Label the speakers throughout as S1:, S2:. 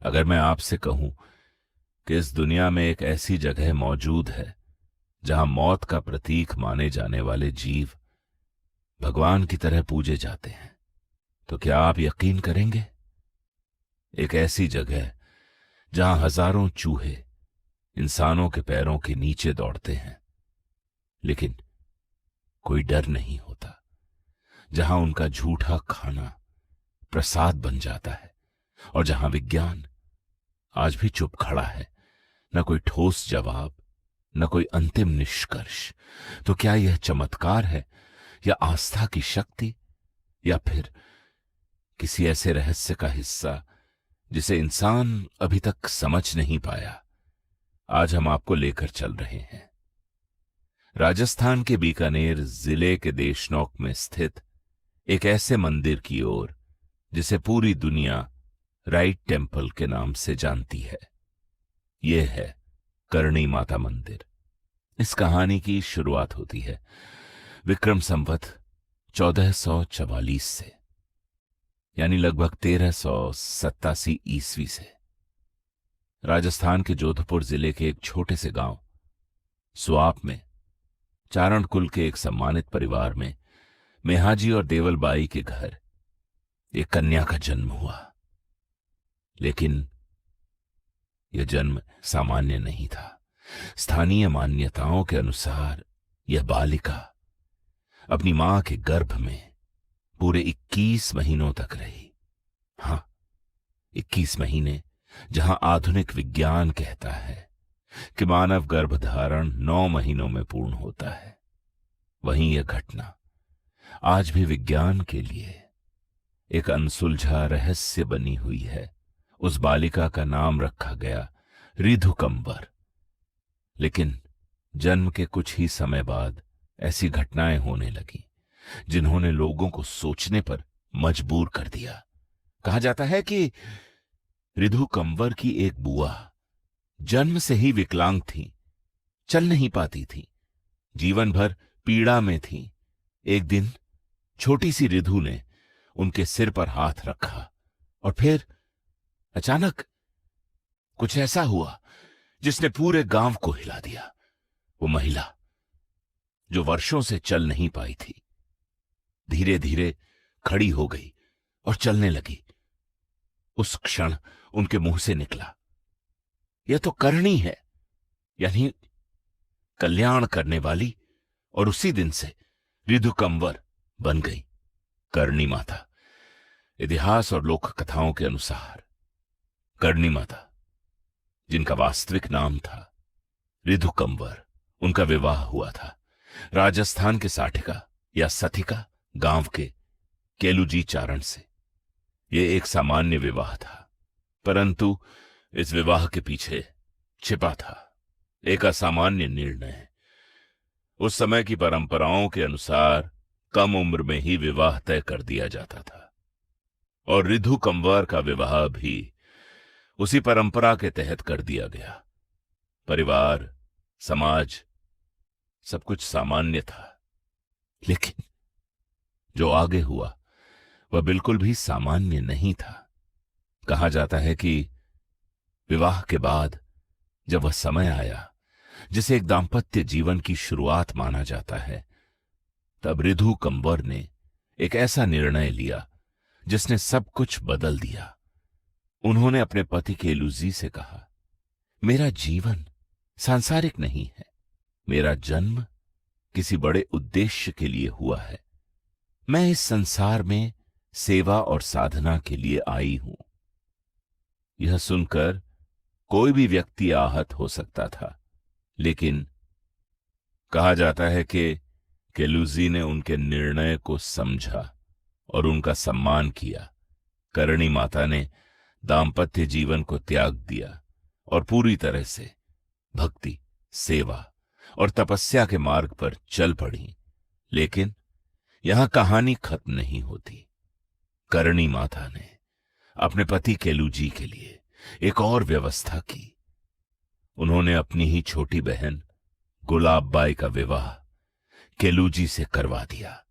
S1: अगर मैं आपसे कहूं कि इस दुनिया में एक ऐसी जगह मौजूद है जहां मौत का प्रतीक माने जाने वाले जीव भगवान की तरह पूजे जाते हैं, तो क्या आप यकीन करेंगे? एक ऐसी जगह जहां हजारों चूहे इंसानों के पैरों के नीचे दौड़ते हैं, लेकिन कोई डर नहीं होता। जहां उनका झूठा खाना प्रसाद बन जाता है, और जहां विज्ञान आज भी चुप खड़ा है, न कोई ठोस जवाब, न कोई अंतिम निष्कर्ष। तो क्या यह चमत्कार है, या आस्था की शक्ति, या फिर किसी ऐसे रहस्य का हिस्सा जिसे इंसान अभी तक समझ नहीं पाया? आज हम आपको लेकर चल रहे हैं राजस्थान के बीकानेर जिले के देशनोक में स्थित एक ऐसे मंदिर की ओर जिसे पूरी दुनिया राइट टेम्पल के नाम से जानती है। यह है करणी माता मंदिर। इस कहानी की शुरुआत होती है विक्रम संवत 1444 से, यानी लगभग 1387 ईस्वी से। राजस्थान के जोधपुर जिले के एक छोटे से गांव सुआप में चारण कुल के एक सम्मानित परिवार में मेहाजी और देवलबाई के घर एक कन्या का जन्म हुआ। लेकिन यह जन्म सामान्य नहीं था। स्थानीय मान्यताओं के अनुसार यह बालिका अपनी मां के गर्भ में पूरे 21 महीनों तक रही। हां, 21 महीने, जहां आधुनिक विज्ञान कहता है कि मानव गर्भधारण 9 महीनों में पूर्ण होता है, वहीं यह घटना आज भी विज्ञान के लिए एक अनसुलझा रहस्य बनी हुई है। उस बालिका का नाम रखा गया रिधु कंवर। लेकिन जन्म के कुछ ही समय बाद ऐसी घटनाएं होने लगी जिन्होंने लोगों को सोचने पर मजबूर कर दिया। कहा जाता है कि रिधु कंवर की एक बुआ जन्म से ही विकलांग थी, चल नहीं पाती थी, जीवन भर पीड़ा में थी। एक दिन छोटी सी रिधु ने उनके सिर पर हाथ रखा और फिर अचानक कुछ ऐसा हुआ जिसने पूरे गांव को हिला दिया। वो महिला जो वर्षों से चल नहीं पाई थी, धीरे धीरे खड़ी हो गई और चलने लगी। उस क्षण उनके मुंह से निकला, यह तो करणी है, यानी कल्याण करने वाली। और उसी दिन से रिधु कंवर बन गई करणी माता। इतिहास और लोक कथाओं के अनुसार करणी माता, जिनका वास्तविक नाम था रिधु कंवर, उनका विवाह हुआ था राजस्थान के साठिका या सथिका गांव के केलूजी चारण से। यह एक सामान्य विवाह था, परंतु इस विवाह के पीछे छिपा था एक असामान्य निर्णय। उस समय की परंपराओं के अनुसार कम उम्र में ही विवाह तय कर दिया जाता था, और रिधु कंवर का विवाह भी उसी परंपरा के तहत कर दिया गया। परिवार, समाज, सब कुछ सामान्य था, लेकिन जो आगे हुआ वह बिल्कुल भी सामान्य नहीं था। कहा जाता है कि विवाह के बाद जब वह समय आया जिसे एक दांपत्य जीवन की शुरुआत माना जाता है, तब रिधु कंवर ने एक ऐसा निर्णय लिया जिसने सब कुछ बदल दिया। उन्होंने अपने पति केलूजी से कहा, मेरा जीवन सांसारिक नहीं है, मेरा जन्म किसी बड़े उद्देश्य के लिए हुआ है। मैं इस संसार में सेवा और साधना के लिए आई हूं। यह सुनकर कोई भी व्यक्ति आहत हो सकता था, लेकिन कहा जाता है कि केलूजी ने उनके निर्णय को समझा और उनका सम्मान किया। करणी माता ने दांपत्य जीवन को त्याग दिया और पूरी तरह से भक्ति, सेवा और तपस्या के मार्ग पर चल पड़ी। लेकिन यहां कहानी खत्म नहीं होती। करणी माता ने अपने पति केलूजी के लिए एक और व्यवस्था की। उन्होंने अपनी ही छोटी बहन गुलाबबाई का विवाह केलूजी से करवा दिया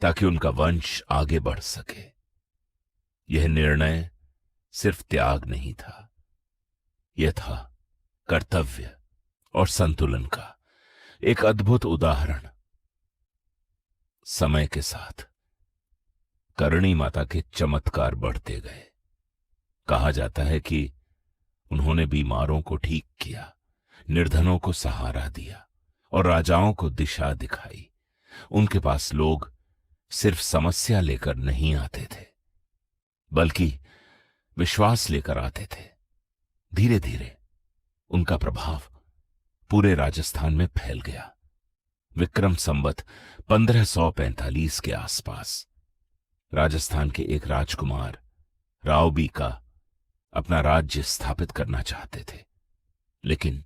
S1: ताकि उनका वंश आगे बढ़ सके। यह निर्णय सिर्फ त्याग नहीं था, यह था कर्तव्य और संतुलन का एक अद्भुत उदाहरण। समय के साथ करणी माता के चमत्कार बढ़ते गए। कहा जाता है कि उन्होंने बीमारों को ठीक किया, निर्धनों को सहारा दिया और राजाओं को दिशा दिखाई। उनके पास लोग सिर्फ समस्या लेकर नहीं आते थे, बल्कि विश्वास लेकर आते थे। धीरे धीरे उनका प्रभाव पूरे राजस्थान में फैल गया। विक्रम संवत 1545 के आसपास राजस्थान के एक राजकुमार राव बीका अपना राज्य स्थापित करना चाहते थे, लेकिन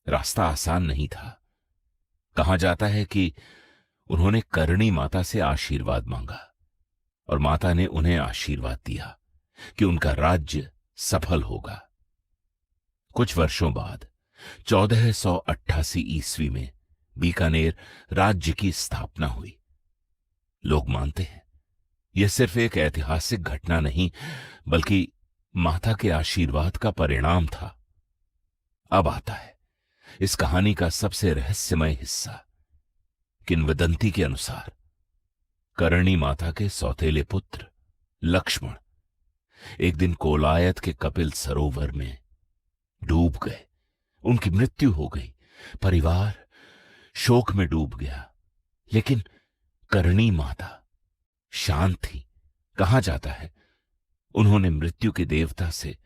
S1: रास्ता आसान नहीं था। कहा जाता है कि उन्होंने करणी माता से आशीर्वाद मांगा और माता ने उन्हें आशीर्वाद दिया कि उनका राज्य सफल होगा। कुछ वर्षों बाद 1488 ईस्वी में बीकानेर राज्य की स्थापना हुई। लोग मानते हैं यह सिर्फ एक ऐतिहासिक घटना नहीं, बल्कि माता के आशीर्वाद का परिणाम था। अब आता है इस कहानी का सबसे रहस्यमय हिस्सा। किंवदंती के अनुसार करणी माता के सौतेले पुत्र लक्ष्मण एक दिन कोलायत के कपिल सरोवर में डूब गए। उनकी मृत्यु हो गई। परिवार शोक में डूब गया, लेकिन करणी माता शांत थी। कहा जाता है उन्होंने मृत्यु के देवता से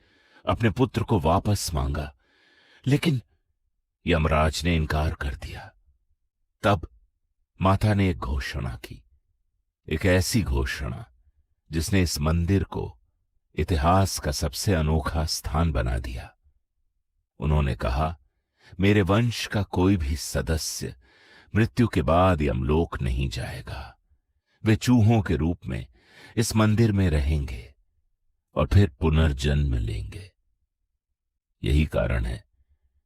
S1: अपने पुत्र को वापस मांगा, लेकिन यमराज ने इनकार कर दिया। तब माता ने एक घोषणा की, एक ऐसी घोषणा जिसने इस मंदिर को इतिहास का सबसे अनोखा स्थान बना दिया। उन्होंने कहा, मेरे वंश का कोई भी सदस्य मृत्यु के बाद यमलोक नहीं जाएगा। वे चूहों के रूप में इस मंदिर में रहेंगे और फिर पुनर्जन्म लेंगे। यही कारण है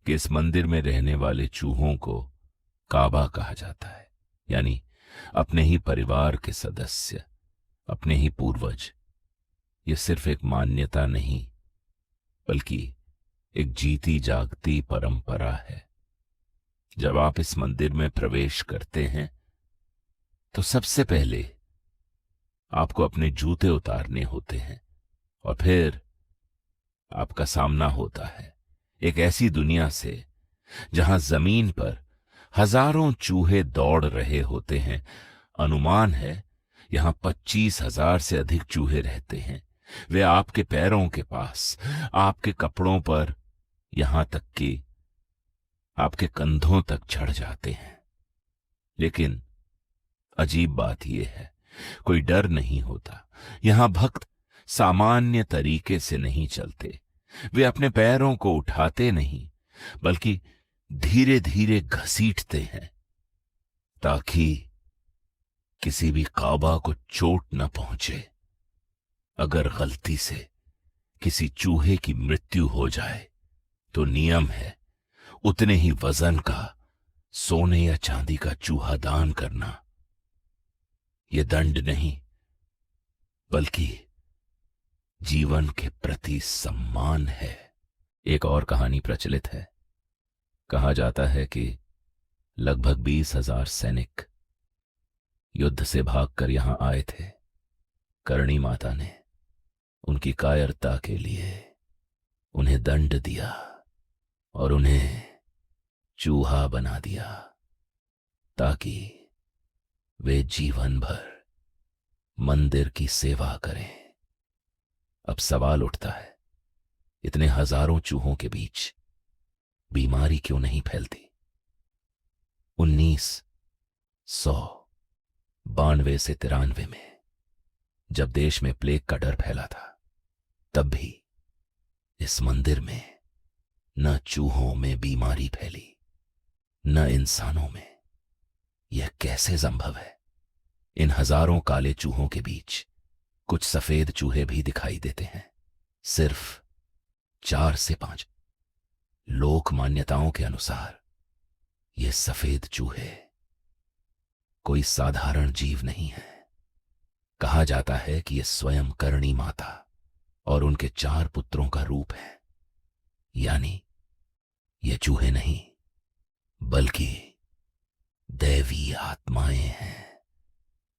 S1: कि इस मंदिर में रहने वाले चूहों को काबा कहा जाता है, यानी अपने ही परिवार के सदस्य, अपने ही पूर्वज। यह सिर्फ एक मान्यता नहीं, बल्कि एक जीती जागती परंपरा है। जब आप इस मंदिर में प्रवेश करते हैं तो सबसे पहले आपको अपने जूते उतारने होते हैं और फिर आपका सामना होता है एक ऐसी दुनिया से जहां जमीन पर हजारों चूहे दौड़ रहे होते हैं। अनुमान है यहां 25,000 से अधिक चूहे रहते हैं। वे आपके पैरों के पास, आपके कपड़ों पर, यहां तक कि आपके कंधों तक चढ़ जाते हैं। लेकिन अजीब बात यह है, कोई डर नहीं होता। यहां भक्त सामान्य तरीके से नहीं चलते। वे अपने पैरों को उठाते नहीं, बल्कि धीरे धीरे घसीटते हैं ताकि किसी भी काबा को चोट न पहुंचे। अगर गलती से किसी चूहे की मृत्यु हो जाए तो नियम है उतने ही वजन का सोने या चांदी का चूहा दान करना। यह दंड नहीं, बल्कि जीवन के प्रति सम्मान है। एक और कहानी प्रचलित है। कहा जाता है कि लगभग 20,000 सैनिक युद्ध से भागकर यहां आए थे। करणी माता ने उनकी कायरता के लिए उन्हें दंड दिया और उन्हें चूहा बना दिया ताकि वे जीवन भर मंदिर की सेवा करें। अब सवाल उठता है, इतने हजारों चूहों के बीच बीमारी क्यों नहीं फैलती? 1992 से 93 में जब देश में प्लेग का डर फैला था, तब भी इस मंदिर में न चूहों में बीमारी फैली, न इंसानों में। यह कैसे संभव है? इन हजारों काले चूहों के बीच कुछ सफेद चूहे भी दिखाई देते हैं। सिर्फ 4 से 5 लोक मान्यताओं के अनुसार ये सफेद चूहे कोई साधारण जीव नहीं है। कहा जाता है कि ये स्वयं करणी माता और उनके 4 पुत्रों का रूप है। यानी ये चूहे नहीं बल्कि दैवी आत्माएं हैं।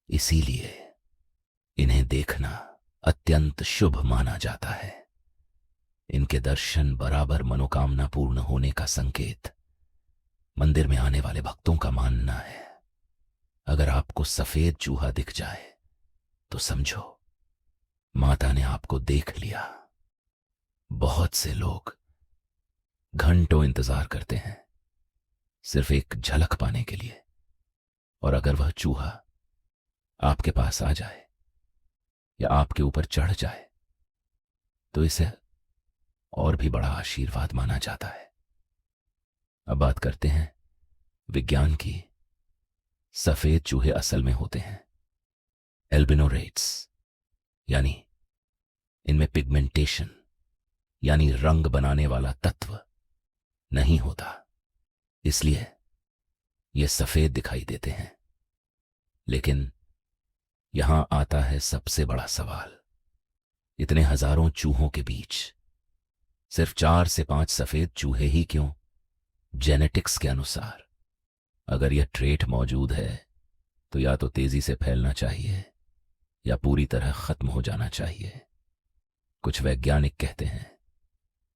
S1: इसीलिए इन्हें देखना अत्यंत शुभ माना जाता है। इनके दर्शन बराबर मनोकामना पूर्ण होने का संकेत। मंदिर में आने वाले भक्तों का मानना है, अगर आपको सफेद चूहा दिख जाए तो समझो माता ने आपको देख लिया। बहुत से लोग घंटों इंतजार करते हैं सिर्फ एक झलक पाने के लिए, और अगर वह चूहा आपके पास आ जाए या आपके ऊपर चढ़ जाए तो इसे और भी बड़ा आशीर्वाद माना जाता है। अब बात करते हैं विज्ञान की। सफेद चूहे असल में होते हैं एल्बिनोरेट्स, यानी इनमें पिगमेंटेशन यानी रंग बनाने वाला तत्व नहीं होता, इसलिए ये सफेद दिखाई देते हैं। लेकिन यहां आता है सबसे बड़ा सवाल। इतने हजारों चूहों के बीच सिर्फ 4 से 5 सफेद चूहे ही क्यों? जेनेटिक्स के अनुसार अगर यह ट्रेट मौजूद है तो या तो तेजी से फैलना चाहिए या पूरी तरह खत्म हो जाना चाहिए। कुछ वैज्ञानिक कहते हैं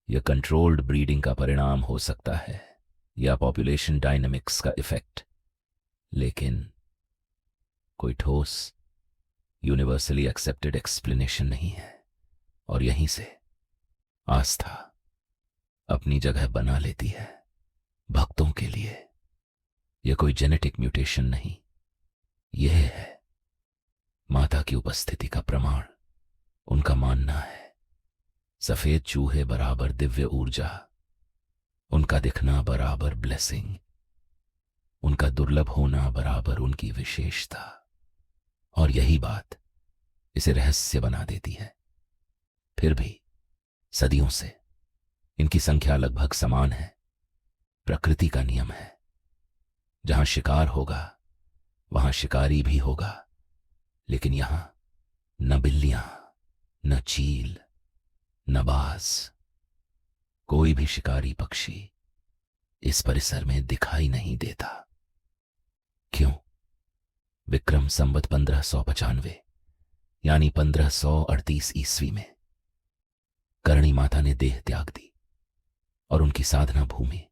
S1: यह कंट्रोल्ड ब्रीडिंग का परिणाम हो सकता है या पॉपुलेशन डायनामिक्स का इफेक्ट, लेकिन कोई ठोस यूनिवर्सली एक्सेप्टेड एक्सप्लेनेशन नहीं है। और यहीं से आस्था अपनी जगह बना लेती है। भक्तों के लिए यह कोई जेनेटिक म्यूटेशन नहीं, यह है माता की उपस्थिति का प्रमाण। उनका मानना है सफेद चूहे बराबर दिव्य ऊर्जा, उनका दिखना बराबर ब्लेसिंग, उनका दुर्लभ होना बराबर उनकी विशेषता। और यही बात इसे रहस्य बना देती है। फिर भी सदियों से इनकी संख्या लगभग समान है। प्रकृति का नियम है, जहां शिकार होगा वहां शिकारी भी होगा, लेकिन यहां न बिल्लियां, न चील, न बाज, कोई भी शिकारी पक्षी इस परिसर में दिखाई नहीं देता। क्यों? विक्रम संवत 1595 यानी 1538 ईस्वी में करणी माता ने देह त्याग दी और उनकी साधना भूमि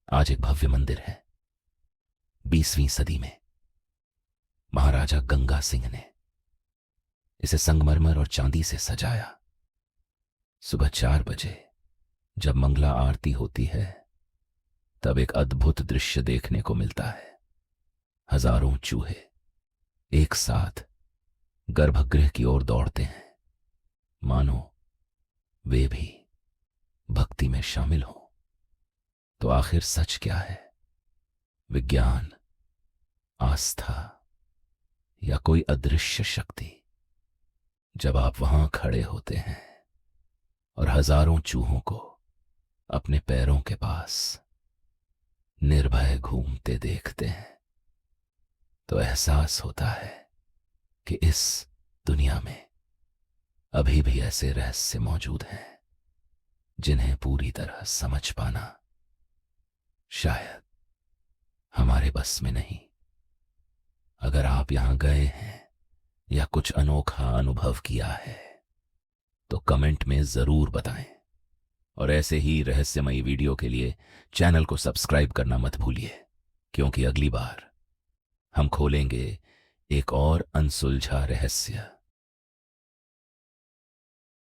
S1: आज एक भव्य मंदिर है। 20वीं सदी में महाराजा गंगा सिंह ने इसे संगमरमर और चांदी से सजाया। सुबह 4 बजे जब मंगला आरती होती है तब एक अद्भुत दृश्य देखने को मिलता है। हजारों चूहे एक साथ गर्भगृह की ओर दौड़ते हैं, मानो वे भी भक्ति में शामिल हों। तो आखिर सच क्या है? विज्ञान, आस्था या कोई अदृश्य शक्ति? जब आप वहां खड़े होते हैं और हजारों चूहों को अपने पैरों के पास निर्भय घूमते देखते हैं तो एहसास होता है कि इस दुनिया में अभी भी ऐसे रहस्य मौजूद हैं जिन्हें पूरी तरह समझ पाना शायद हमारे बस में नहीं। अगर आप यहां गए हैं या कुछ अनोखा अनुभव किया है तो कमेंट में जरूर बताएं, और ऐसे ही रहस्यमयी वीडियो के लिए चैनल को सब्सक्राइब करना मत भूलिए, क्योंकि अगली बार हम खोलेंगे एक और अनसुलझा रहस्य।